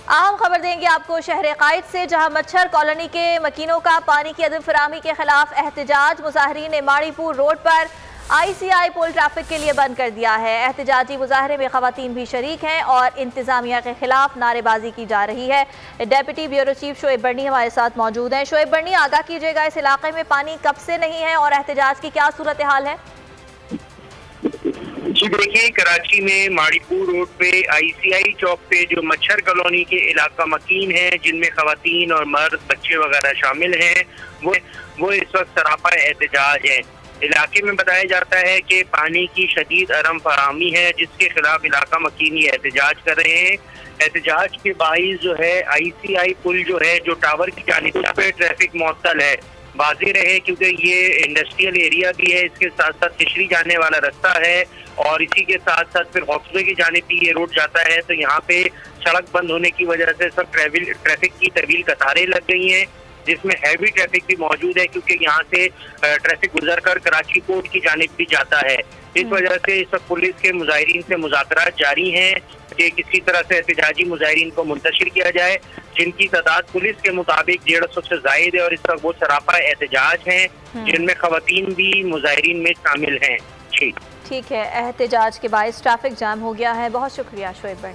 अहम खबर देंगे आपको शहर कायद से, जहां मच्छर कॉलोनी के मकीनों का पानी की अदम फराहमी के खिलाफ एहतजाज। मुजाहरीन ने माड़ीपुर रोड पर ICI पुल ट्रैफिक के लिए बंद कर दिया है। एहतजाजी मुजाहरे में खवातीन भी शरीक हैं और इंतजामिया के खिलाफ नारेबाजी की जा रही है। डेप्यूटी ब्यूरो चीफ शोएब बर्नी हमारे साथ मौजूद हैं। शोएब बर्नी, आगाह कीजिएगा, इस इलाके में पानी कब से नहीं है और एहतजाज की क्या सूरत हाल है? जी देखिए, कराची में माड़ीपुर रोड पे ICI चौक पे जो मच्छर कॉलोनी के इलाका मकीन है, जिनमें खवातीन और मर्द बच्चे वगैरह शामिल हैं, वो इस वक्त सरापा एहतजाज है। इलाके में बताया जाता है कि पानी की शदीद अरम फराहमी है, जिसके खिलाफ इलाका मकीनी एहतजाज कर रहे हैं। एहतजाज के बाइस जो है ICI पुल जो है, जो टावर की जानिब पे ट्रैफिक मुअत्तल है, वाज़ेह रहे, क्योंकि ये इंडस्ट्रियल एरिया भी है, इसके साथ साथ तिशरी जाने वाला रास्ता है और इसी के साथ साथ फिर हॉस्पिटल की जानिब भी ये रोड जाता है। तो यहाँ पे सड़क बंद होने की वजह से सब ट्रैफिक की तवील कतारें लग गई हैं, जिसमें हैवी ट्रैफिक भी मौजूद है, क्योंकि यहाँ से ट्रैफिक गुजर कर कराची कोर्ट की जानिब भी जाता है। इस वजह से इस वक्त पुलिस के मुजाहिरीन से मुज़ाकरात जारी हैं कि किसी तरह से एहतजाजी मुजाहिरीन को मुंतशिर किया जाए, जिनकी तादाद पुलिस के मुताबिक 150 से जायद है और इस वक्त वो सरापा एहतजाज हैं, जिनमें खवातीन भी मुजाहिरीन में शामिल हैं। ठीक है, एहतजाज के बायस ट्रैफिक जाम हो गया है। बहुत शुक्रिया शोएब बर्नी।